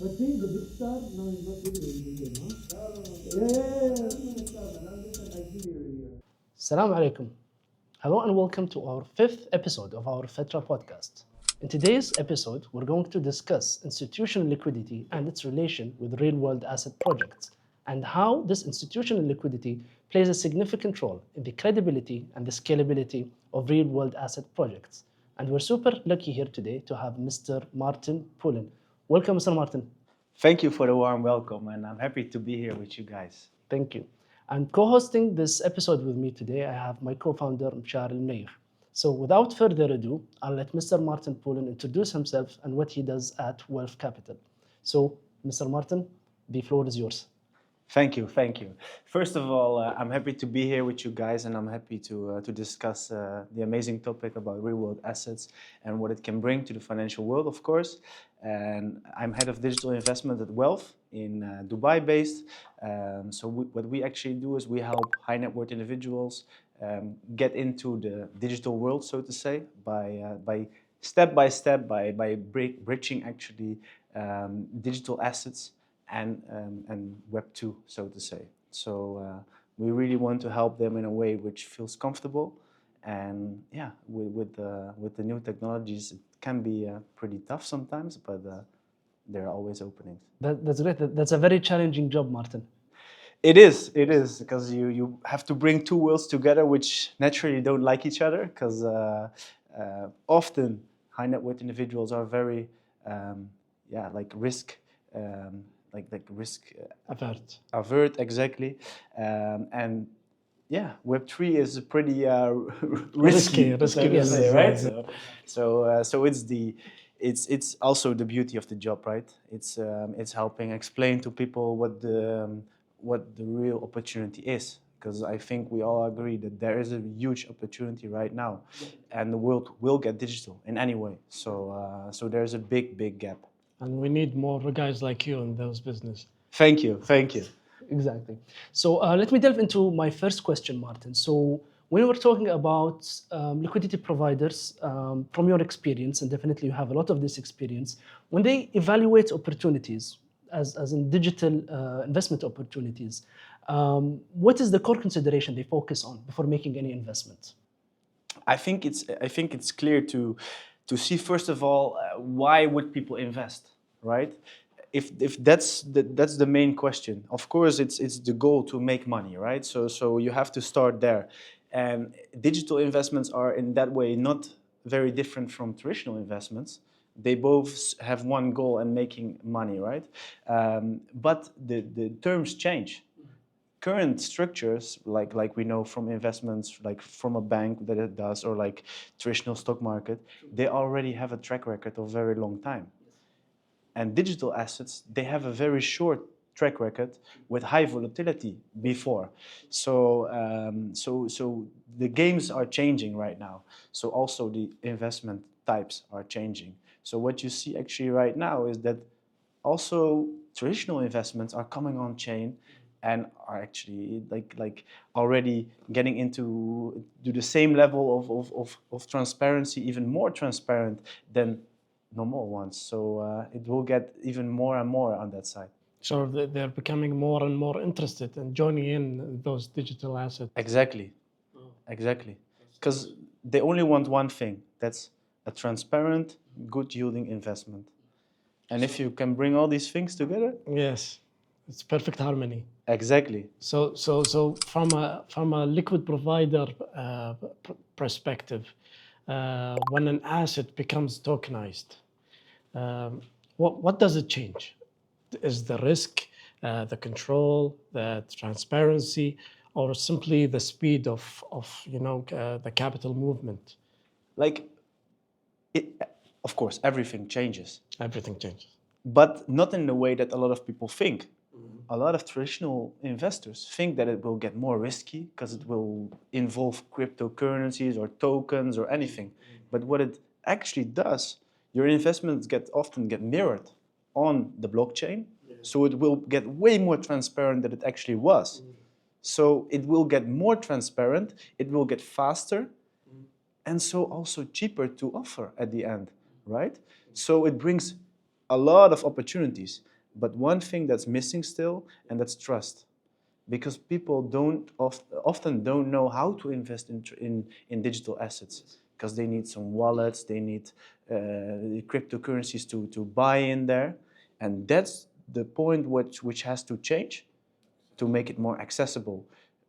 But see, the big star now is not really with him, huh? Assalamu alaikum. Hello and welcome to our fifth episode of our Fatra podcast. In today's episode, we're going to discuss institutional liquidity and its relation with real-world asset projects, and how this institutional liquidity plays a significant role in the credibility and the scalability of real-world asset projects. And we're super lucky here today to have Mr. Martijn Pullen. Welcome, Mr. Martijn. Thank you for the warm welcome, and I'm happy to be here with you guys. Thank you. And co-hosting this episode with me today, I have my co-founder, Mshar Al-Mneir. So without further ado, I'll let Mr. Martijn Pullen introduce himself and what he does at WELF Capital. So, Mr. Martijn, the floor is yours. Thank you. First of all, I'm happy to be here with you guys, and I'm happy to discuss the amazing topic about real-world assets and what it can bring to the financial world, of course. And I'm head of digital investment at WELF in Dubai-based. What we actually do is we help high net worth individuals get into the digital world, so to say, by step by step, by bridging actually digital assets and Web 2, so to say. So we really want to help them in a way which feels comfortable. And yeah, with the new technologies, it can be pretty tough sometimes, but there are always openings. That's great. That's a very challenging job, Martijn. It is, because you have to bring two worlds together, which naturally don't like each other, because often high net worth individuals are very, risk risk avert, exactly, and yeah, Web3 is pretty risky, yes, right? So it's also the beauty of the job, right? It's helping explain to people what the real opportunity is, because I think we all agree that there is a huge opportunity right now, and the world will get digital in any way. So there's a big gap. And we need more guys like you in those business. Thank you. Exactly. So let me delve into my first question, Martijn. So when we're talking about liquidity providers, from your experience, and definitely you have a lot of this experience, when they evaluate opportunities, as in digital investment opportunities, what is the core consideration they focus on before making any investment? I think it's clear to see, first of all, why would people invest, right? If that's the main question. Of course, it's the goal to make money, right? So you have to start there. And digital investments are in that way not very different from traditional investments. They both have one goal, and making money, right? But the terms change. Current structures, like we know from investments, like from a bank that it does, or like traditional stock market, they already have a track record of very long time. And digital assets, they have a very short track record with high volatility before. So the games are changing right now. So also the investment types are changing. So what you see actually right now is that also traditional investments are coming on chain and are actually like already getting into the same level of transparency, even more transparent than normal ones. So it will get even more and more on that side. So they're becoming more and more interested in joining in those digital assets. Exactly. Because they only want one thing. That's a transparent, good yielding investment. And if you can bring all these things together, yes, it's perfect harmony. Exactly. So from a liquid provider perspective, when an asset becomes tokenized, what does it change? Is the risk, the control, the transparency, or simply the speed of the capital movement? Of course, everything changes. Everything changes. But not in the way that a lot of people think. A lot of traditional investors think that it will get more risky because it will involve cryptocurrencies or tokens or anything. But what it actually does, your investments often get mirrored on the blockchain. So it will get way more transparent than it actually was. So it will get more transparent, it will get faster, and so also cheaper to offer at the end, right? So it brings a lot of opportunities, but one thing that's missing still, and that's trust. Because people often don't know how to invest in digital assets, because they need some wallets, they need cryptocurrencies to buy in there, and that's the point which has to change to make it more accessible.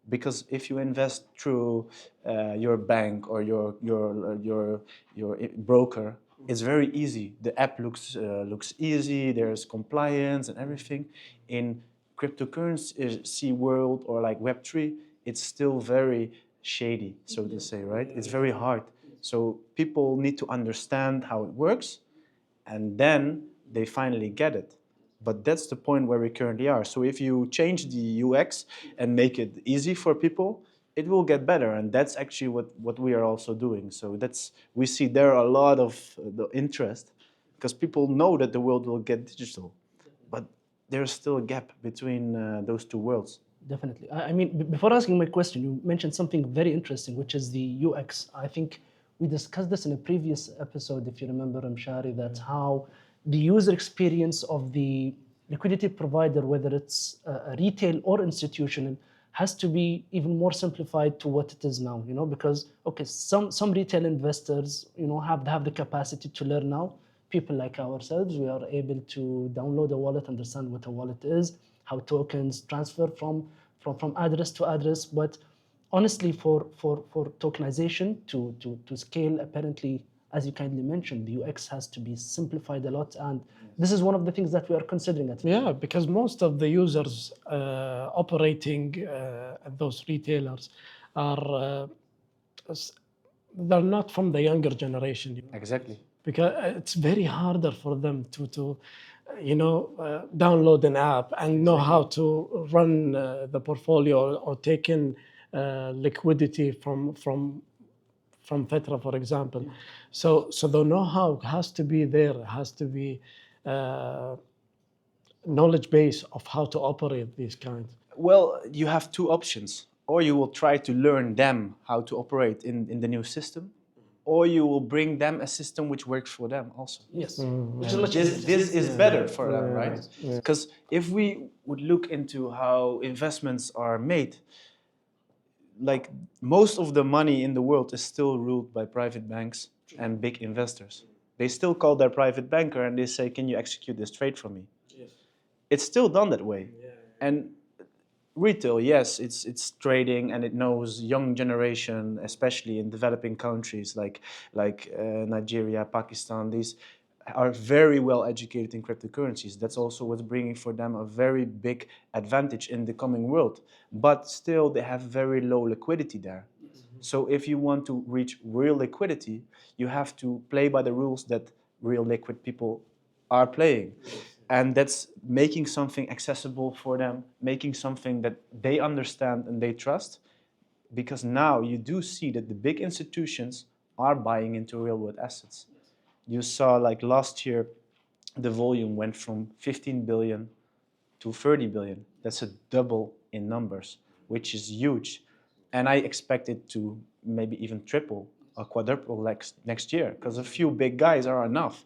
Because if you invest through your bank or your broker, it's very easy. The app looks easy. There's compliance and everything. In cryptocurrency world or like Web3, it's still very shady, so to say, right? It's very hard. So people need to understand how it works, and then they finally get it. But that's the point where we currently are. So if you change the UX and make it easy for people, it will get better. And that's actually what we are also doing. So we see there are a lot of the interest, because people know that the world will get digital. But there's still a gap between those two worlds. Definitely. I mean, before asking my question, you mentioned something very interesting, which is the UX. I think we discussed this in a previous episode, if you remember, Mshari, that's how the user experience of the liquidity provider, whether it's a retail or institutional, has to be even more simplified to what it is now, because, okay, some retail investors, have the capacity to learn now. People like ourselves, we are able to download a wallet, understand what a wallet is, how tokens transfer from address to address. But honestly, for tokenization to scale, apparently, as you kindly mentioned, the UX has to be simplified a lot, and this is one of the things that we are considering at. Yeah, because most of the users operating at those retailers are they're not from the younger generation. Exactly. Because it's very harder for them to download an app and know how to run the portfolio or take in liquidity from Fatra, for example. So the know-how has to be there, has to be knowledge base of how to operate these kinds. Well, you have two options. Or you will try to learn them how to operate in the new system, or you will bring them a system which works for them also. Yes. This is better for them, right? Because if we would look into how investments are made, like most of the money in the world is still ruled by private banks and big investors. They still call their private banker and they say, can you execute this trade for me? Yes. It's still done that way. And retail, yes, it's trading, and it knows young generation, especially in developing countries like Nigeria, Pakistan. These are very well educated in cryptocurrencies. That's also what's bringing for them a very big advantage in the coming world. But still, they have very low liquidity there. So if you want to reach real liquidity, you have to play by the rules that real liquid people are playing. And that's making something accessible for them, making something that they understand and they trust. Because now you do see that the big institutions are buying into real world assets. You saw like last year, the volume went from 15 billion to 30 billion. That's a double in numbers, which is huge. And I expect it to maybe even triple or quadruple next year, because a few big guys are enough.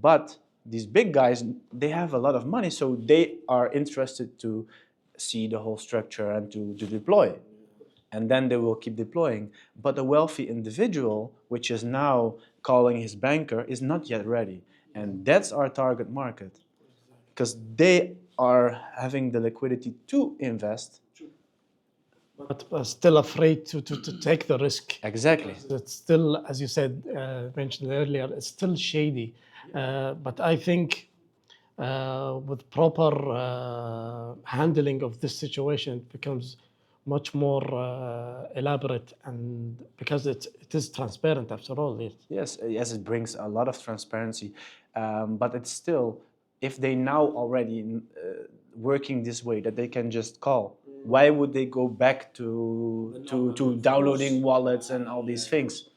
But these big guys, they have a lot of money, so they are interested to see the whole structure and to deploy. And then they will keep deploying. But a wealthy individual, which is now calling his banker, is not yet ready. And that's our target market, because they are having the liquidity to invest. But still afraid to take the risk. Exactly. It's still, as you said, mentioned earlier, it's still shady. But I think with proper handling of this situation, it becomes much more elaborate, and because it is transparent after all. Yes, it brings a lot of transparency, but it's still, if they now already working this way that they can just call, why would they go back to downloading wallets and all these things?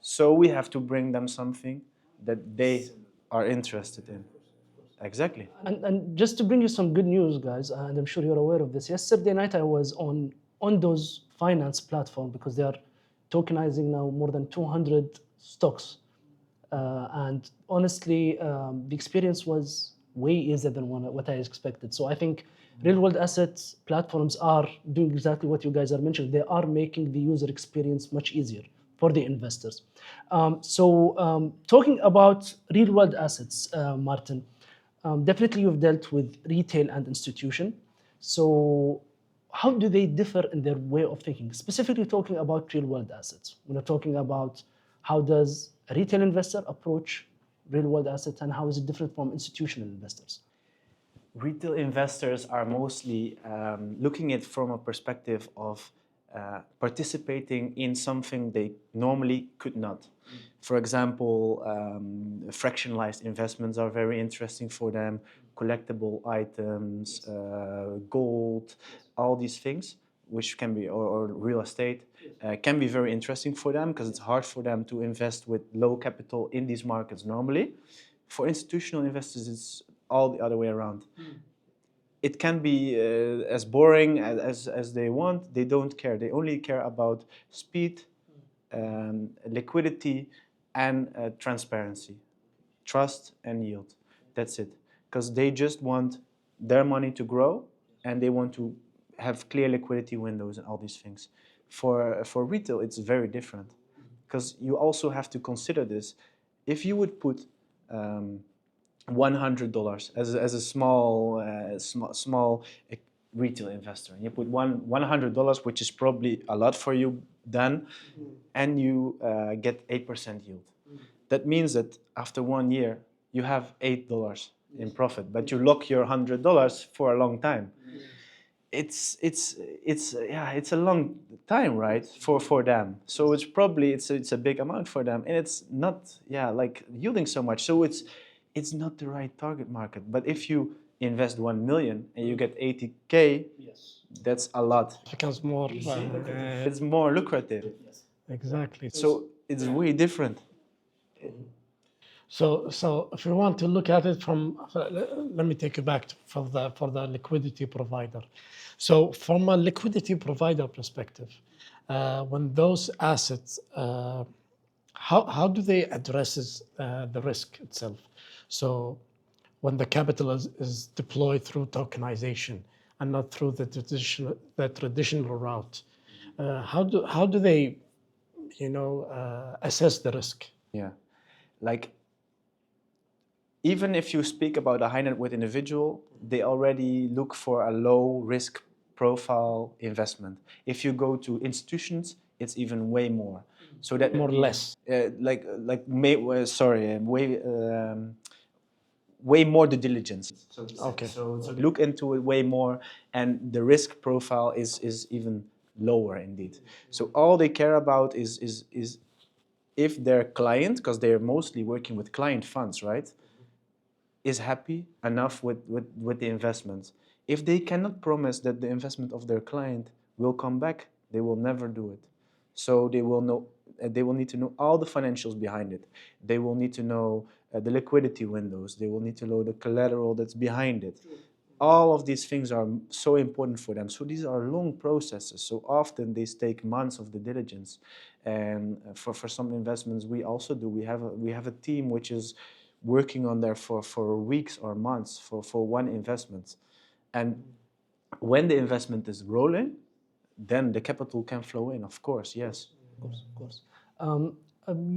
So we have to bring them something that they are interested in. Exactly. And just to bring you some good news, guys, and I'm sure you're aware of this. Yesterday night I was on those finance platform, because they are tokenizing now more than 200 stocks. And honestly, the experience was way easier than what I expected. So I think real world assets platforms are doing exactly what you guys are mentioning. They are making the user experience much easier for the investors. Talking about real world assets, Martin, definitely you've dealt with retail and institution. So how do they differ in their way of thinking? Specifically talking about real world assets. We're talking about how does a retail investor approach real world assets and how is it different from institutional investors? Retail investors are mostly looking at it from a perspective of participating in something they normally could not. For example, fractionalized investments are very interesting for them, collectible items, gold, all these things, which can be, or real estate, can be very interesting for them because it's hard for them to invest with low capital in these markets normally. For institutional investors, it's all the other way around. It can be as boring as they want. They don't care. They only care about speed, liquidity, and transparency, trust and yield. That's it. Because they just want their money to grow and they want to have clear liquidity windows and all these things. For retail, it's very different because you also have to consider this. If you would put $100 as a small retail investor, and you put $100, which is probably a lot for you then, and you get 8% yield. That means that after 1 year you have $8 in profit, but you lock your $100 for a long time. It's a long time, right, for them. So it's a big amount for them, and it's not like yielding so much. So it's not the right target market. But if you invest 1 million and you get 80K, that's a lot. It becomes more. It's more lucrative. Exactly. So it's way different. So if you want to look at it from, let me take you back for the liquidity provider. So from a liquidity provider perspective, when those assets, how do they address the risk itself? So when the capital is deployed through tokenization and not through the traditional route, how do they, assess the risk? Yeah, like even if you speak about a high net worth individual, they already look for a low risk profile investment. If you go to institutions, it's even way more. So that More or less. Way more due diligence. Okay. So look into it way more, and the risk profile is even lower indeed. So all they care about is if their client, because they're mostly working with client funds, right, is happy enough with the investments. If they cannot promise that the investment of their client will come back, they will never do it. So they will need to know all the financials behind it. They will need to know the liquidity windows. They will need to know the collateral that's behind it. All of these things are so important for them. So these are long processes. So often these take months of due diligence. And for some investments, we also do. We have a team which is working on there for weeks or months for one investment. And when the investment is rolling, then the capital can flow in, of course, yes. Of course.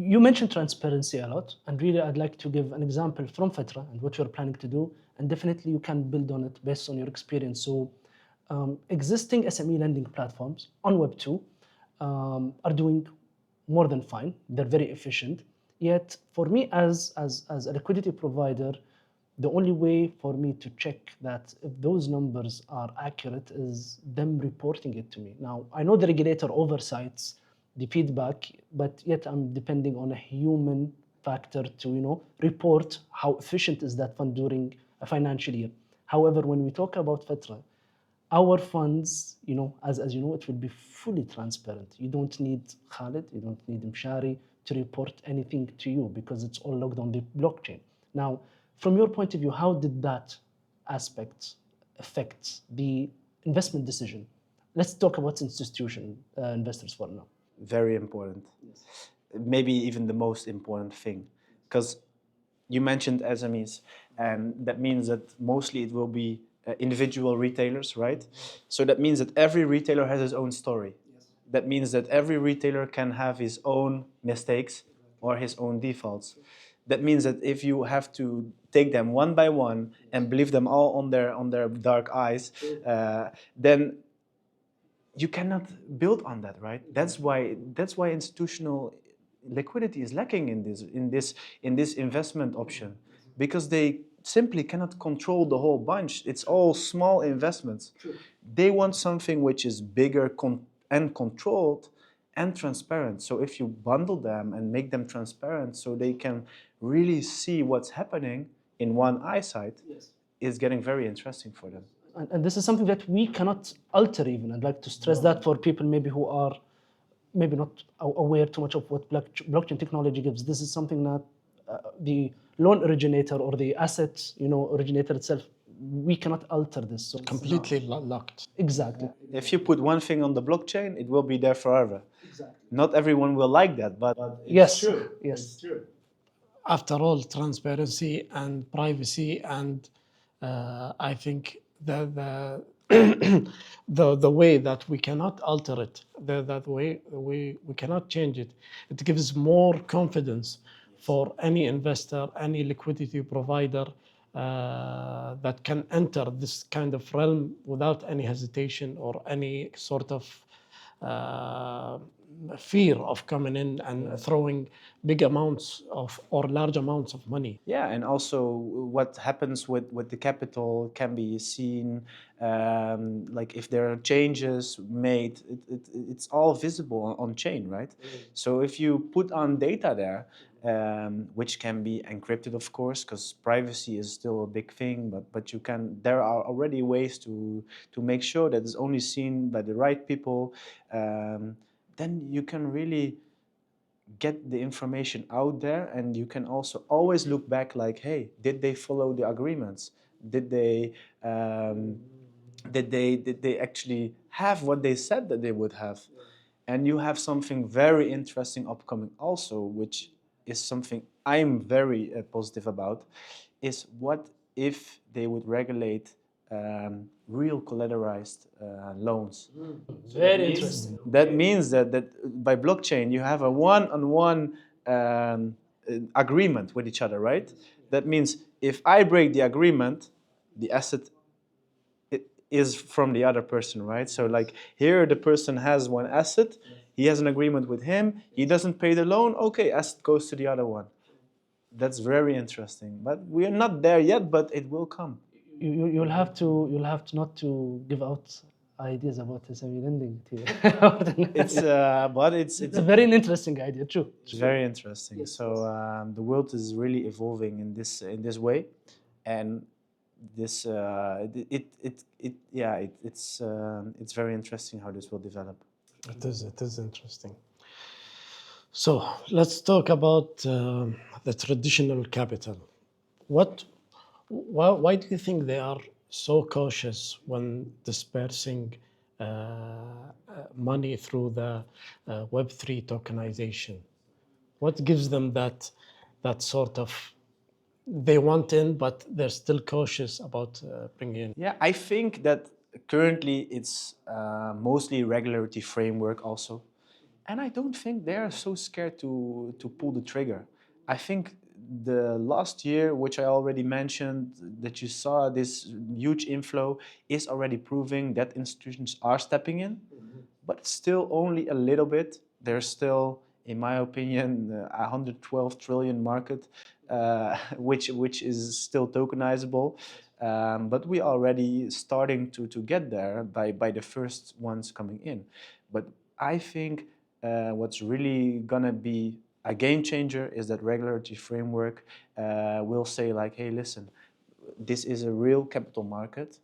You mentioned transparency a lot, and really I'd like to give an example from Fatra and what you're planning to do, and definitely you can build on it based on your experience. So existing SME lending platforms on Web2 are doing more than fine. They're very efficient. Yet for me as a liquidity provider, the only way for me to check that if those numbers are accurate is them reporting it to me. Now, I know the regulator oversights the feedback, but yet I'm depending on a human factor to, report how efficient is that fund during a financial year. However, when we talk about Fatra, our funds, as you know, it will be fully transparent. You don't need Khalid, you don't need Mshari to report anything to you because it's all logged on the blockchain. Now, from your point of view, how did that aspect affect the investment decision? Let's talk about institutional investors for now. Very important. Yes. Maybe even the most important thing. because you mentioned SMEs, and that means that mostly it will be individual retailers, right? So that means that every retailer has his own story. That means that every retailer can have his own mistakes or his own defaults. That means that if you have to take them one by one and believe them all on their dark eyes, then you cannot build on that, right? That's why institutional liquidity is lacking in this investment option, because they simply cannot control the whole bunch. It's all small investments. They want something which is bigger and controlled and transparent. So if you bundle them and make them transparent so they can really see what's happening in one eyesight, is getting very interesting for them. And this is something that we cannot alter even. I'd like to stress that for people maybe who are maybe not aware too much of what blockchain technology gives. This is something that the loan originator or the asset originator itself, we cannot alter this. So Completely locked. exactly. If you put one thing on the blockchain, it will be there forever. Exactly. Not everyone will like that, but Yes, true. Yes, it's true. After all, transparency and privacy, and I think the way that we cannot alter it, that way we cannot change it. It gives more confidence for any investor, any liquidity provider that can enter this kind of realm without any hesitation or any sort of fear of coming in and throwing big amounts of or large amounts of money. yeah, and also what happens with the capital can be seen. Like if there are changes made, it's all visible on chain, right? So if you put on data there, which can be encrypted, of course, because privacy is still a big thing, but you can. There are already ways to make sure that it's only seen by the right people. Then you can really get the information out there, and you can also always look back like, hey, did they follow the agreements? Did they actually have what they said that they would have? And you have something very interesting upcoming also, which is something I'm very positive about, is what if they would regulate real collateralized loans? Very interesting. That means that by blockchain you have a one-on-one agreement with each other, right? That means if I break the agreement, the asset is from the other person, right? So like here the person has one asset, he has an agreement with him, he doesn't pay the loan, okay, asset goes to the other one. That's very interesting, but we are not there yet, but it will come. You'll have to not to give out ideas about SME lending to you. It's a very interesting idea, true. It's very interesting. So the world is really evolving in this way, and this it's very interesting how this will develop. It is interesting. So let's talk about the traditional capital. Why do you think they are so cautious when dispersing money through the Web3 tokenization? What gives them that sort of, they want in, but they're still cautious about bringing in? Yeah, I think that currently it's mostly regulatory framework also. And I don't think they are so scared to pull the trigger. I think the last year, which I already mentioned, that you saw this huge inflow, is already proving that institutions are stepping in, but it's still only a little bit. There's still, in my opinion, a 112 trillion market, which is still tokenizable. But we are already starting to get there by the first ones coming in. But I think what's really gonna be a game changer is that regulatory framework will say like, hey, listen, this is a real capital market.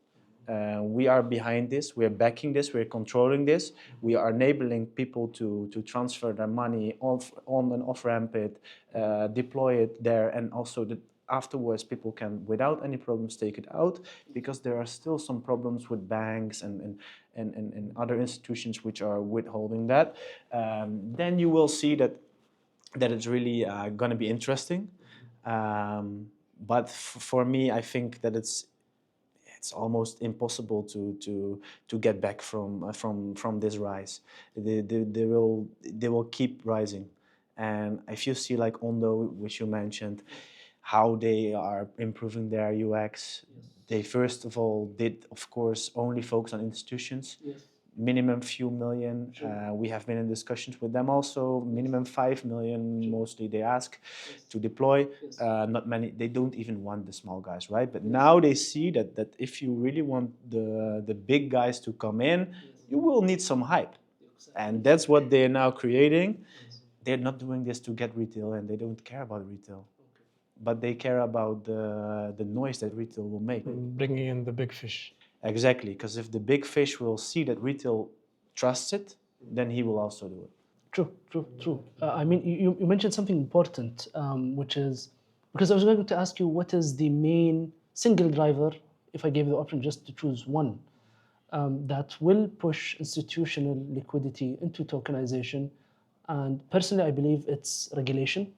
We are behind this, we are backing this, we're controlling this, we are enabling people to transfer their money on and off ramp it, deploy it there, and also that afterwards people can without any problems take it out, because there are still some problems with banks and other institutions which are withholding that. Then you will see that it's really going to be interesting. But for me, I think that it's almost impossible to get back from this rise. They will keep rising, and if you see like Ondo, which you mentioned, how they are improving their UX. They first of all did, of course, only focus on institutions. Minimum few million. We have been in discussions with them also. Minimum 5 million, mostly they ask to deploy. Not many. They don't even want the small guys, right? But now they see that if you really want the big guys to come in, you will need some hype, and that's what they're now creating. They're not doing this to get retail, and they don't care about retail, but they care about the noise that retail will make. Bringing in the big fish. Exactly, because if the big fish will see that retail trusts it, then he will also do it. True. I mean, you mentioned something important, which is, because I was going to ask you, what is the main single driver, if I gave you the option just to choose one, that will push institutional liquidity into tokenization? And personally, I believe it's regulation.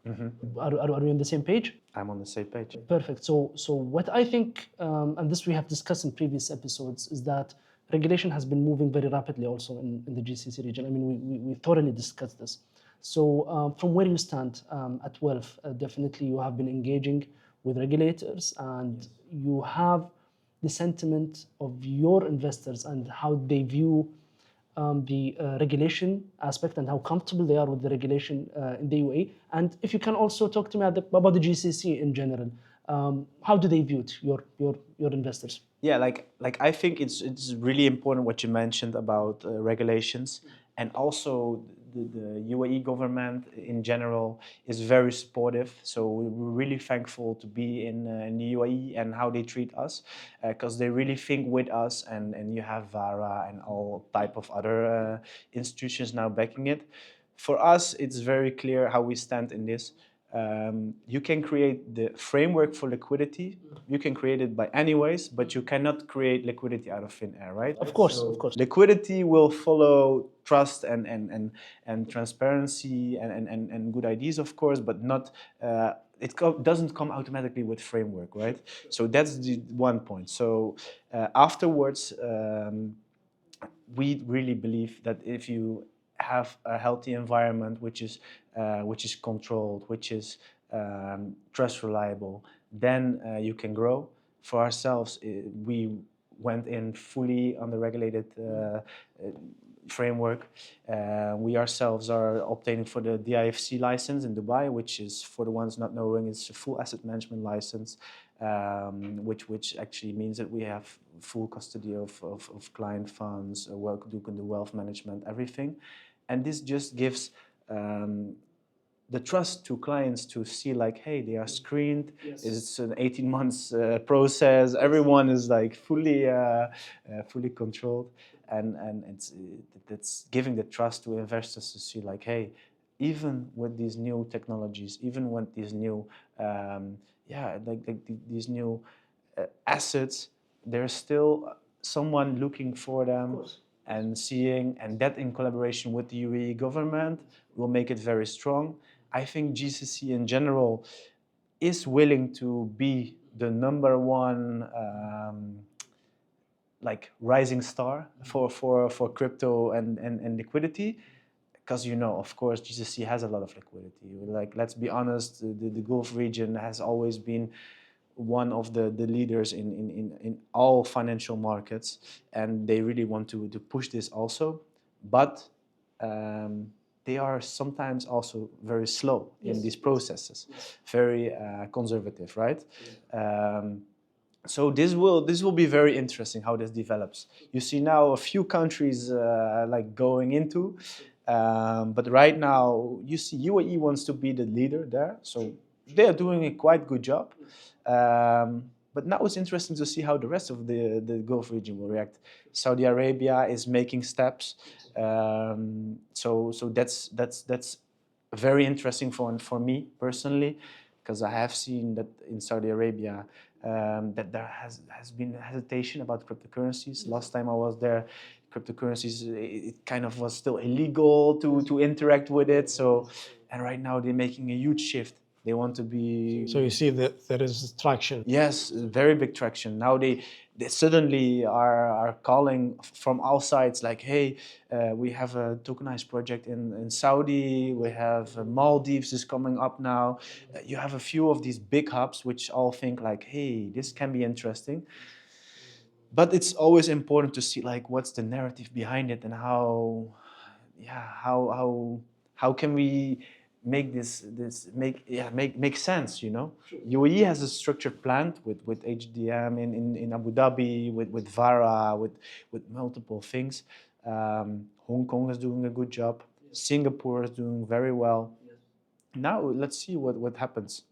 Are we on the same page? I'm on the same page. Perfect. So what I think, and this we have discussed in previous episodes, is that regulation has been moving very rapidly also in the GCC region. I mean, we thoroughly discussed this. So from where you stand at WELF, definitely you have been engaging with regulators, and you have the sentiment of your investors and how they view the regulation aspect and how comfortable they are with the regulation in the UAE. And if you can also talk to me about the GCC in general, how do they view it, your investors? Yeah, like I think it's really important what you mentioned about regulations, and also the UAE government in general is very supportive. So we're really thankful to be in the UAE and how they treat us, because they really think with us, and you have VARA and all type of other institutions now backing it. For us, it's very clear how we stand in this. You can create the framework for liquidity. You can create it by any ways, but you cannot create liquidity out of thin air, right? Of course. Liquidity will follow trust and transparency and good ideas, of course, but not. Doesn't come automatically with framework, right? So that's the one point. So afterwards, we really believe that if you have a healthy environment which is controlled, which is trust reliable, then you can grow. For ourselves, we went in fully on the regulated framework. We ourselves are obtaining for the DIFC license in Dubai, which is, for the ones not knowing, it's a full asset management license, which actually means that we have full custody of client funds, do wealth management, everything. And this just gives the trust to clients to see like, hey, they are screened. Yes. It's an 18 months process. Everyone is like fully controlled, and it's giving the trust to investors to see like, hey, even with these new technologies, even with these new these new assets, there's still someone looking for them and seeing, and that in collaboration with the UAE government will make it very strong. I think GCC in general is willing to be the number one rising star for crypto and liquidity, because of course GCC has a lot of liquidity. Like, let's be honest, the Gulf region has always been one of the leaders in all financial markets, and they really want to push this also, but they are sometimes also very slow in these processes, very conservative, right? So this will be very interesting how this develops. You see now a few countries going into, but right now you see UAE wants to be the leader there, so they are doing a quite good job. But now it's interesting to see how the rest of the Gulf region will react. Saudi Arabia is making steps, so that's very interesting for me personally, because I have seen that in Saudi Arabia that there has been hesitation about cryptocurrencies. Last time I was there, cryptocurrencies, it kind of was still illegal to interact with it. So, and right now they're making a huge shift They want to be. So you see that there is traction. Yes, very big traction. Now they suddenly are calling from all sides like, hey, we have a tokenized project in Saudi, we have Maldives is coming up now. You have a few of these big hubs which all think like, hey, this can be interesting. But it's always important to see like what's the narrative behind it and how can we make make sense, you know. UAE has a structured plan with HDM in Abu Dhabi, with Vara, with multiple things. Hong Kong is doing a good job. Singapore is doing very well. Now let's see what happens.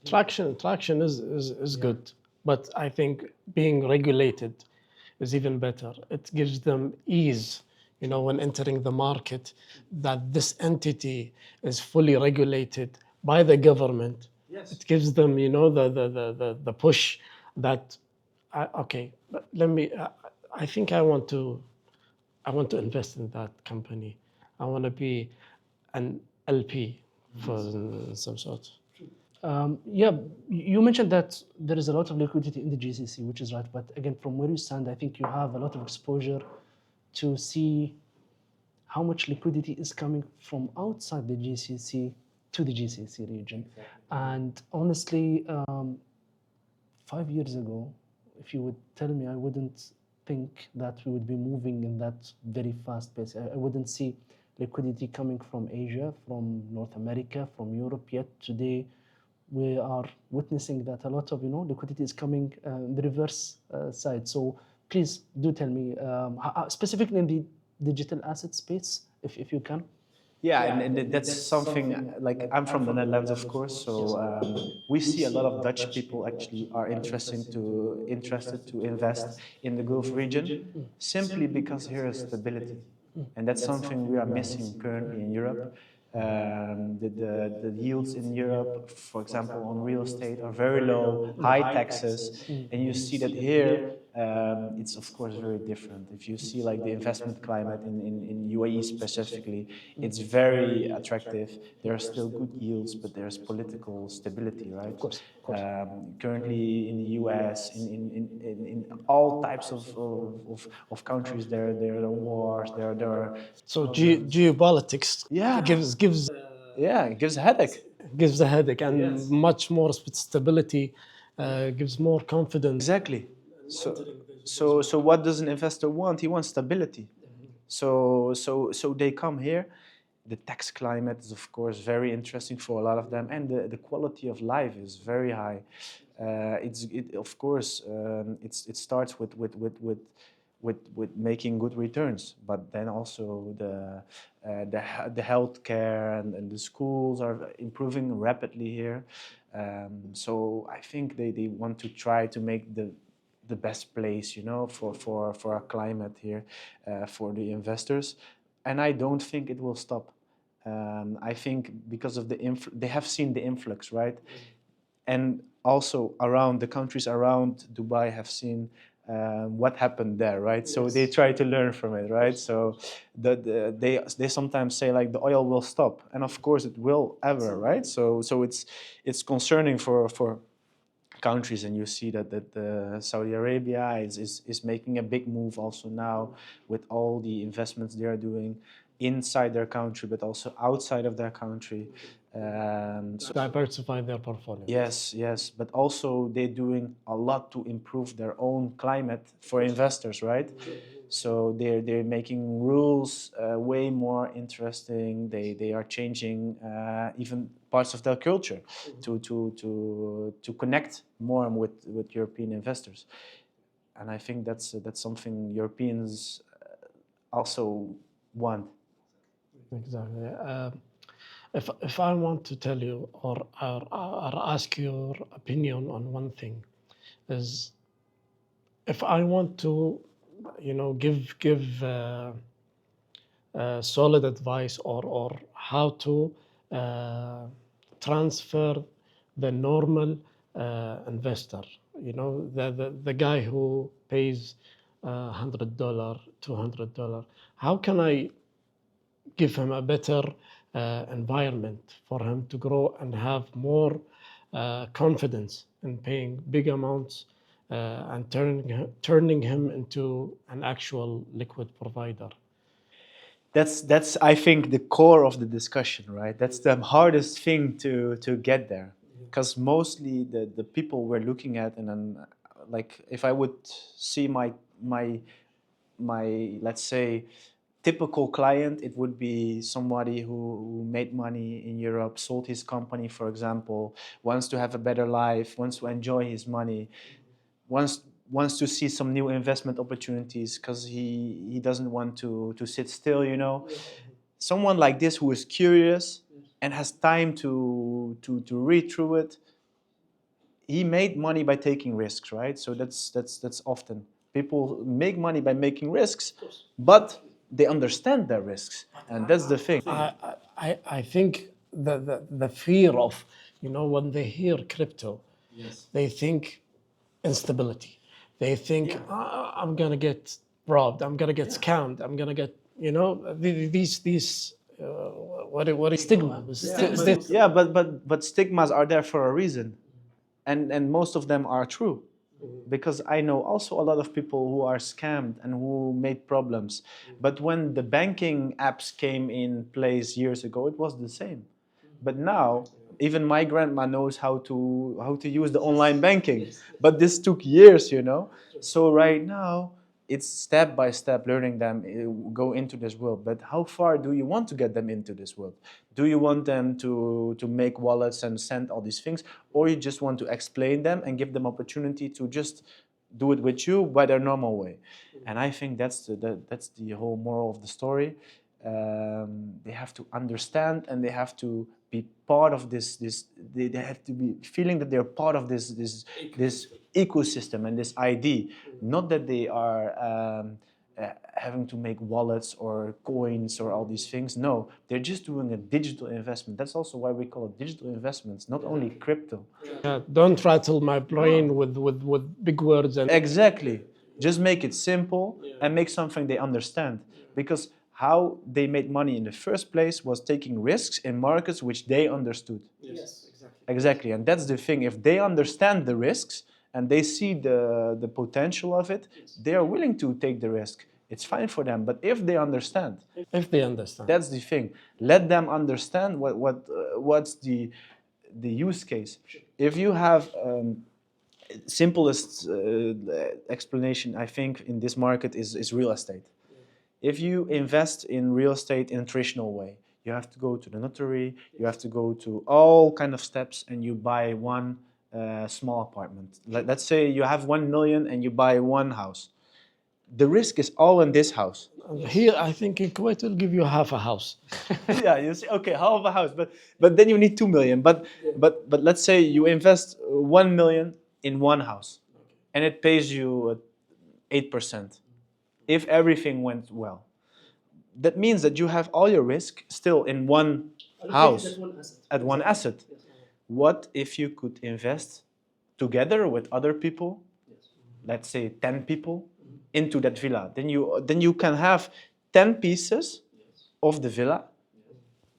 Traction is good, but I think being regulated is even better. It gives them ease, you know, when entering the market, that this entity is fully regulated by the government. Yes. It gives them, you know, the push that, okay, but let me, I think I want to invest in that company. I want to be an LP for some sort. Yeah, you mentioned that there is a lot of liquidity in the GCC, which is right. But again, from where you stand, I think you have a lot of exposure to see how much liquidity is coming from outside the GCC to the GCC region. And honestly, 5 years ago, if you would tell me, I wouldn't think that we would be moving in that very fast pace. I wouldn't see liquidity coming from Asia, from North America, from Europe. Yet today, we are witnessing that a lot of liquidity is coming the reverse side. So please do tell me specifically in the digital asset space, if you can. Yeah, and that's something like I'm from the Netherlands, of course. So we see a lot of Dutch people actually are interested to invest in the Gulf region, simply because here is stability, and that's something we are missing currently in Europe. The yields in Europe, for example, on real estate are very low, high taxes, and you see that here it's of course very different. If you see like the investment climate in UAE specifically, it's very attractive. There are still good yields, but there's political stability, right? Of course. Currently in the US, in all types of countries, there are wars, there are. So geopolitics gives Yeah, it gives a headache. a headache, and much more stability gives more confidence. Exactly. So what does an investor want? He wants stability. So they come here. The tax climate is of course very interesting for a lot of them, and the quality of life is very high. It starts with making good returns, but then also the healthcare and the schools are improving rapidly here. So I think they want to try to make the best place, you know, for our climate here, for the investors, and I don't think it will stop. I think because of they have seen the influx, right? And also around the countries around Dubai have seen what happened there, right? So they try to learn from it, right? So they sometimes say like the oil will stop, and of course it will ever, right? So it's concerning for countries, and you see that Saudi Arabia is making a big move also now with all the investments they are doing inside their country, but also outside of their country. So diversify their portfolio. Yes, but also they're doing a lot to improve their own climate for investors, right? So they're making rules way more interesting. They are changing even parts of their culture to connect more with European investors, and I think that's something Europeans also want. Exactly. If I want to tell you or ask your opinion on one thing, is if I want to, give solid advice or how to transfer the normal investor, the guy who pays $100, $200, how can I give him a better environment for him to grow and have more confidence in paying big amounts and turning him into an actual liquid provider. That's I think the core of the discussion, right? That's the hardest thing to get there, because mostly the people we're looking at, and then like if I would see my let's say typical client, it would be somebody who made money in Europe, sold his company, for example, wants to have a better life, wants to enjoy his money, wants to see some new investment opportunities because he doesn't want to sit still, you know. Someone like this who is curious and has time to read through it. He made money by taking risks, right? So that's often people make money by making risks, but they understand their risks, and that's the thing. I think the fear of, when they hear crypto, they think instability. They think, I'm going to get robbed, I'm going to get scammed, I'm going to get, these what do you Stigma. Yeah, but stigmas are there for a reason, and most of them are true, because I know also a lot of people who are scammed and who made problems. But when the banking apps came in place years ago, it was the same. But now even my grandma knows how to use the online banking. But this took years, you know. So right now it's step by step learning them go into this world. But how far do you want to get them into this world? Do you want them to make wallets and send all these things, or you just want to explain them and give them opportunity to just do it with you by their normal way? And I think that's the whole moral of the story. They have to understand, and they have to be part of this. They have to be feeling that they're part of this ecosystem and this ID. Not that they are having to make wallets or coins or all these things. No, they're just doing a digital investment. That's also why we call it digital investments, not only crypto. Don't rattle my brain with big words and Exactly. Just make it simple and make something they understand. Because how they made money in the first place was taking risks in markets which they understood. Yes, exactly. Exactly. And that's the thing. If they understand the risks and they see the potential of it, they are willing to take the risk. It's fine for them. But if they understand, that's the thing. Let them understand what's the use case. If you have simplest explanation, I think, in this market is real estate. If you invest in real estate in a traditional way, you have to go to the notary, you have to go to all kind of steps, and you buy one small apartment. Let's say you have 1 million and you buy one house. The risk is all in this house. Here, I think in Kuwait will give you half a house. Yeah, you see, okay, half a house, but then you need 2 million. But let's say you invest 1 million in one house, and it pays you 8%. If everything went well, that means that you have all your risk still in one house, at one asset. What if you could invest together with other people, let's say 10 people, into that villa? Then you can have 10 pieces of the villa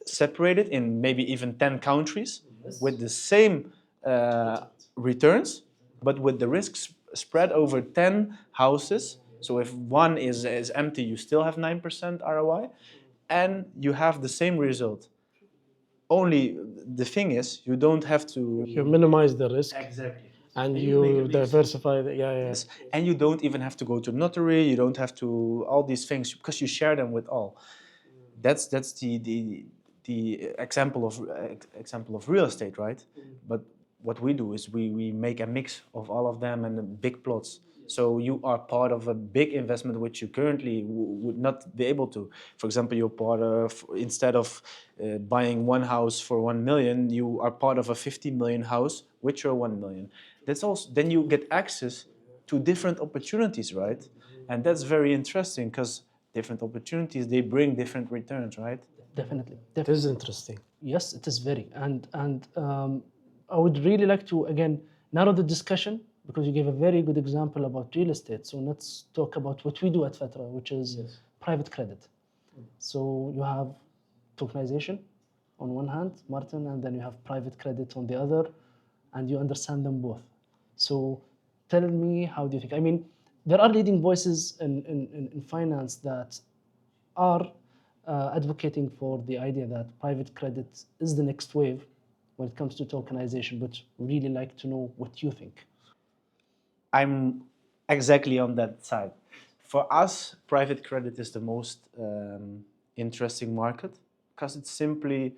separated in maybe even 10 countries with the same returns, but with the risks spread over 10 houses. So if one is empty, you still have 9% ROI, and you have the same result. Only the thing is, you don't have to... You minimize the risk. Exactly. And you diversify. Yes. And you don't even have to go to notary. You don't have to all these things, because you share them with all. That's the example of real estate, right? But what we do is we make a mix of all of them and big plots. So you are part of a big investment which you currently would not be able to. For example, you're part of, instead of buying one house for 1 million, you are part of a 50 million house with your 1 million. That's also, then you get access to different opportunities, right? And that's very interesting, because different opportunities, they bring different returns, right? Definitely. It is interesting. Yes, it is very. And I would really like to, again, narrow the discussion, because you gave a very good example about real estate. So let's talk about what we do at Fatra, which is private credit. So you have tokenization, on one hand, Martin, and then you have private credit on the other, and you understand them both. So tell me, how do you think? I mean, there are leading voices in finance that are advocating for the idea that private credit is the next wave when it comes to tokenization, but really like to know what you think. I'm exactly on that side. For us, private credit is the most interesting market because it's simply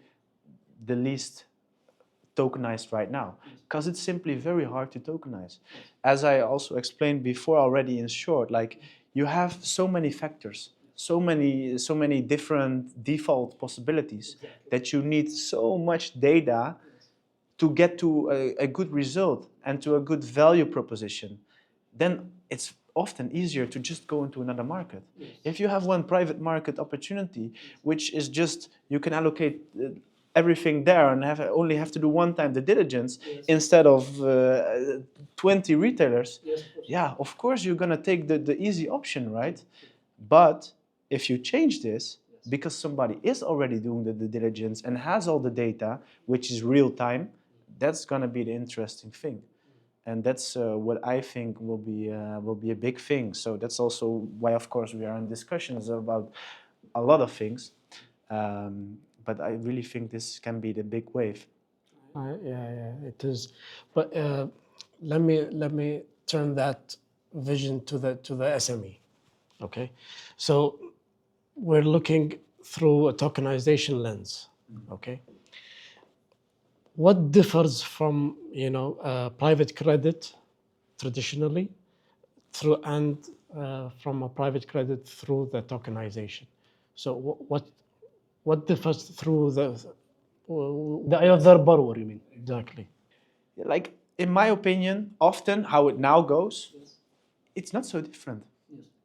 the least tokenized right now, because it's simply very hard to tokenize. As I also explained before already in short, like you have so many factors, so many different default possibilities that you need so much data to get to a good result and to a good value proposition. Then it's often easier to just go into another market. If you have one private market opportunity, which is just you can allocate everything there and only have to do one time the diligence instead of 20 retailers, yeah, of course you're gonna take the easy option, right? But if you change this, because somebody is already doing the diligence and has all the data, which is real time, that's gonna be the interesting thing. And that's what I think will be a big thing. So that's also why, of course, we are in discussions about a lot of things. But I really think this can be the big wave. Yeah, it is. But let me turn that vision to the SME. Okay, so we're looking through a tokenization lens. Okay, what differs from private credit traditionally through and from a private credit through the tokenization? So what differs through The other borrower, you mean? exactly? Like, in my opinion, often how it now goes, it's not so different.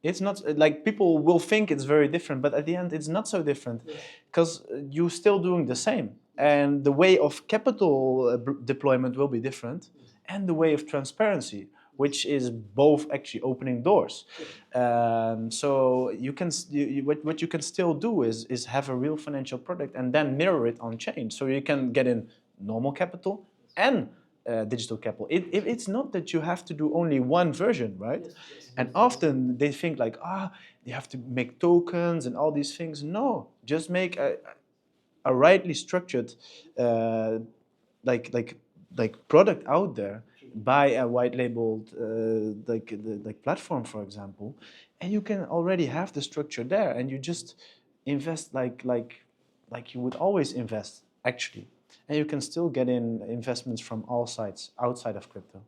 It's not like people will think it's very different, but at the end, it's not so different because you're still doing the same. And the way of capital deployment will be different, and the way of transparency, which is both actually opening doors. So you can what you can still do is have a real financial product and then mirror it on chain. So you can get in normal capital and digital capital. It's not that you have to do only one version, right? And often they think like, you have to make tokens and all these things. No, just make a rightly structured like product out there. Buy a white labeled like platform, for example, and you can already have the structure there, and you just invest like you would always invest actually. And you can still get in investments from all sides outside of crypto.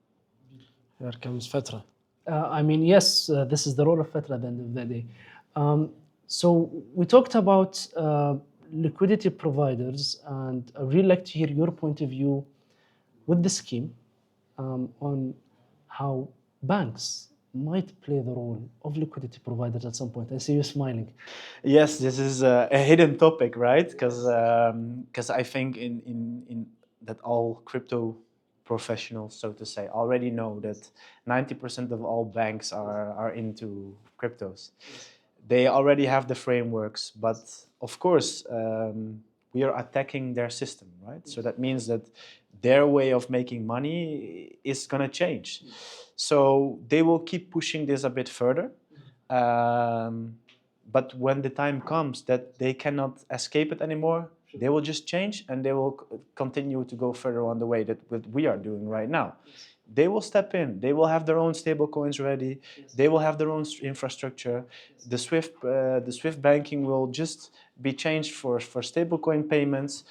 Here comes Fatra. I mean, yes, this is the role of Fatra at the end of the day. So we talked about liquidity providers, and I really like to hear your point of view with the scheme on how banks might play the role of liquidity providers at some point. I see you smiling. Yes, this is a hidden topic, right? Because I think in that all crypto professionals, so to say, already know that 90% of all banks are into cryptos. They already have the frameworks, but of course we are attacking their system, right? So that means that their way of making money is going to change. So they will keep pushing this a bit further. But when the time comes that they cannot escape it anymore, they will just change and they will continue to go further on the way that we are doing right now. They will step in. They will have their own stable coins ready. They will have their own infrastructure. The Swift banking will just be changed for stablecoin payments.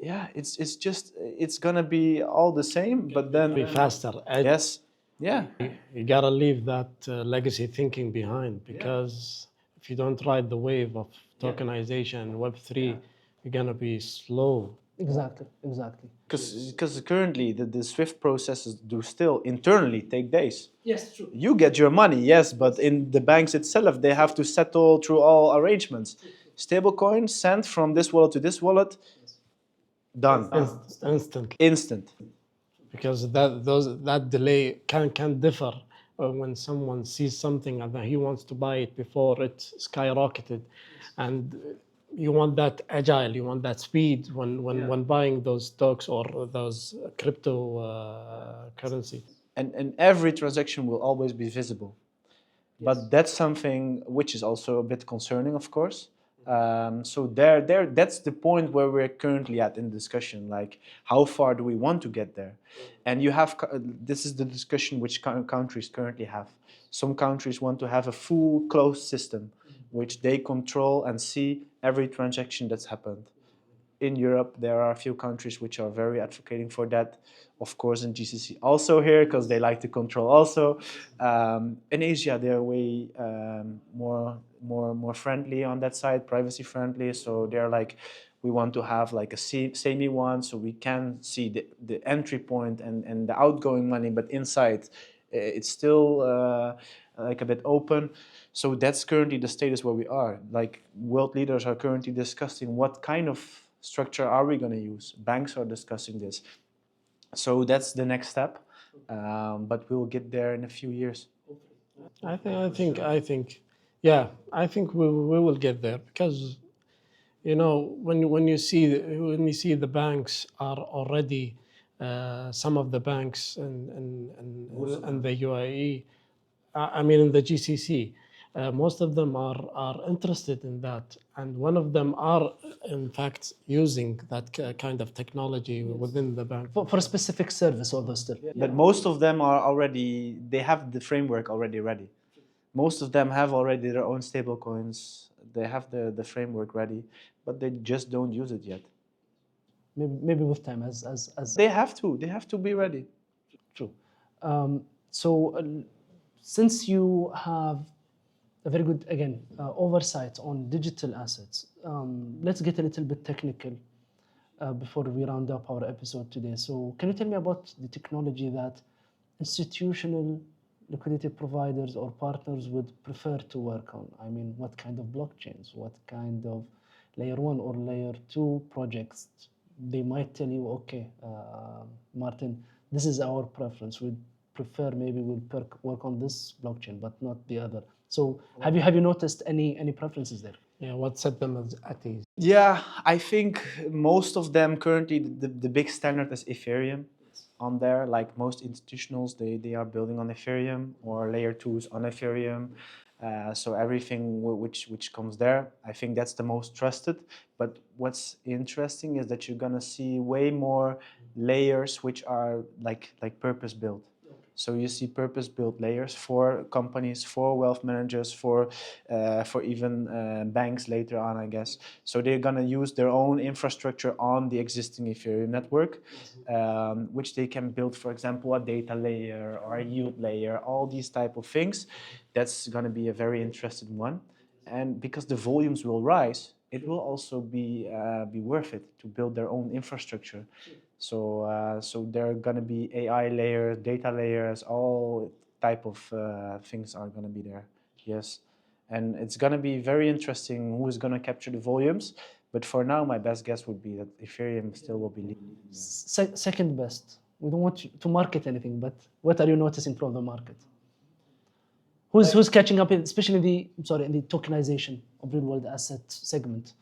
Yeah, it's gonna be all the same, but then Be faster. yes, yeah. You gotta leave that legacy thinking behind, because if you don't ride the wave of tokenization, Web3, you're gonna be slow. Exactly. Because currently the Swift processes do still internally take days. Yes, true. You get your money, yes, but in the banks itself, they have to settle through all arrangements. Stablecoin sent from this wallet to this wallet, done, Instantly. instant. Because that delay can differ when someone sees something and he wants to buy it before it skyrocketed, and you want that agile, you want that speed when buying those stocks or those crypto currency. And every transaction will always be visible. But that's something which is also a bit concerning, of course. So that's the point where we're currently at in discussion. Like, how far do we want to get there? And you have this is the discussion which countries currently have. Some countries want to have a full closed system, which they control and see every transaction that's happened. In Europe, there are a few countries which are very advocating for that. Of course, in GCC also here, because they like to control also. In Asia, they're way more friendly on that side, privacy friendly. So they're like, we want to have like a semi one, so we can see the entry point and the outgoing money, but inside it's still like a bit open. So that's currently the status where we are. Like, world leaders are currently discussing what kind of structure are we going to use. Banks are discussing this. So that's the next step, but we'll get there in a few years. I think, yeah, I think we will get there because, you know, when you see the banks are already, some of the banks in the UAE, I mean in the GCC, most of them are interested in that, and one of them are in fact using that kind of technology within the bank. For a specific service, although still. But most of them are already, they have the framework already ready. Most of them have already their own stable coins. They have the framework ready, but they just don't use it yet. Maybe with time, as They have to be ready. true. Since you have a very good, again, oversight on digital assets, let's get a little bit technical before we round up our episode today. So can you tell me about the technology that institutional liquidity providers or partners would prefer to work on? I mean, what kind of blockchains, what kind of layer 1 or layer 2 projects? They might tell you, okay, Martin, this is our preference. We'd prefer, maybe we'll work on this blockchain, but not the other. So have you noticed any preferences there? Yeah, what set them at ease? Yeah, I think most of them currently, the big standard is Ethereum on there. Like most institutionals, they are building on Ethereum or layer 2s on Ethereum. So everything which comes there, I think that's the most trusted. But what's interesting is that you're gonna see way more layers which are like purpose built. So you see purpose-built layers for companies, for wealth managers, for even banks later on, I guess. So they're gonna use their own infrastructure on the existing Ethereum network, which they can build, for example, a data layer or a yield layer, all these type of things. That's gonna be a very interesting one, and because the volumes will rise, it will also be worth it to build their own infrastructure. So there are going to be AI layers, data layers, all type of things are going to be there. Yes, and it's going to be very interesting who is going to capture the volumes. But for now, my best guess would be that Ethereum still will be leading. Second best. We don't want to market anything, but what are you noticing from the market? Who's catching up, especially in the tokenization of real world asset segment?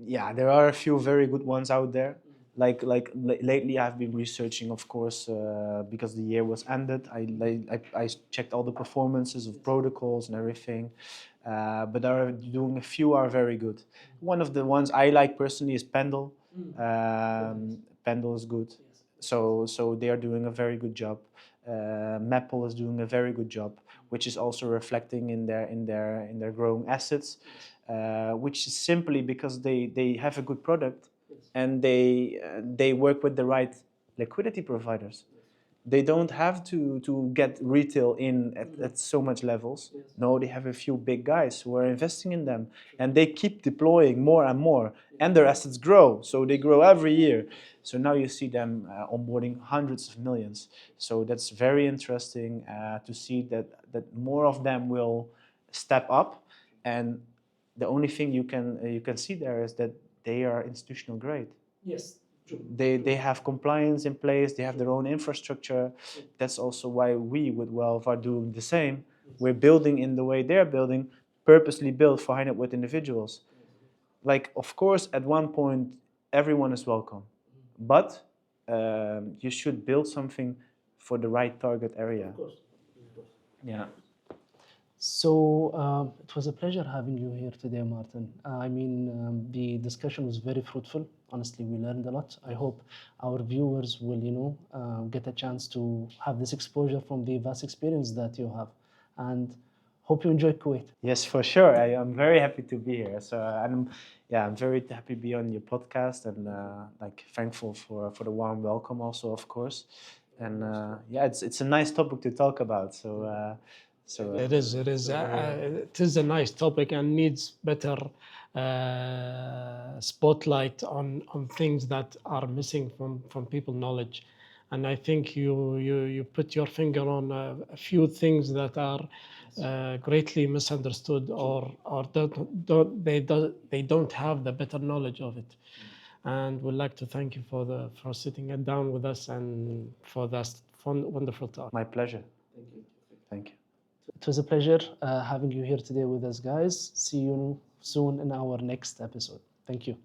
Yeah, there are a few very good ones out there. Like lately, I've been researching, of course, because the year was ended. I checked all the performances of protocols and everything, but a few are very good. One of the ones I like personally is Pendle. Pendle is good, so they are doing a very good job. Maple is doing a very good job, which is also reflecting in their growing assets, which is simply because they have a good product. And they work with the right liquidity providers. They don't have to get retail in at so much levels. No, they have a few big guys who are investing in them, and they keep deploying more and more, and their assets grow. So they grow every year. So now you see them onboarding hundreds of millions. So that's very interesting to see that more of them will step up. And the only thing you can see there is that they are institutional grade. Yes, true. They have compliance in place. They have their own infrastructure. That's also why we with WELF are doing the same. We're building in the way they're building, purposely built for high net worth individuals. like, of course, at one point, everyone is welcome, but you should build something for the right target area. Yeah. So it was a pleasure having you here today, Martin. The discussion was very fruitful. Honestly, we learned a lot. I hope our viewers will, get a chance to have this exposure from the vast experience that you have, and hope you enjoy Kuwait. Yes, for sure. I am very happy to be here. So I'm very happy to be on your podcast, and like thankful for the warm welcome also, of course. And it's a nice topic to talk about. So It is. It is. It is a nice topic and needs better spotlight on things that are missing from people knowledge. And I think you put your finger on a few things that are greatly misunderstood, or they don't have the better knowledge of it. And we'd like to thank you for sitting down with us and for that wonderful talk. my pleasure. Thank you. It was a pleasure having you here today with us, guys. See you soon in our next episode. Thank you.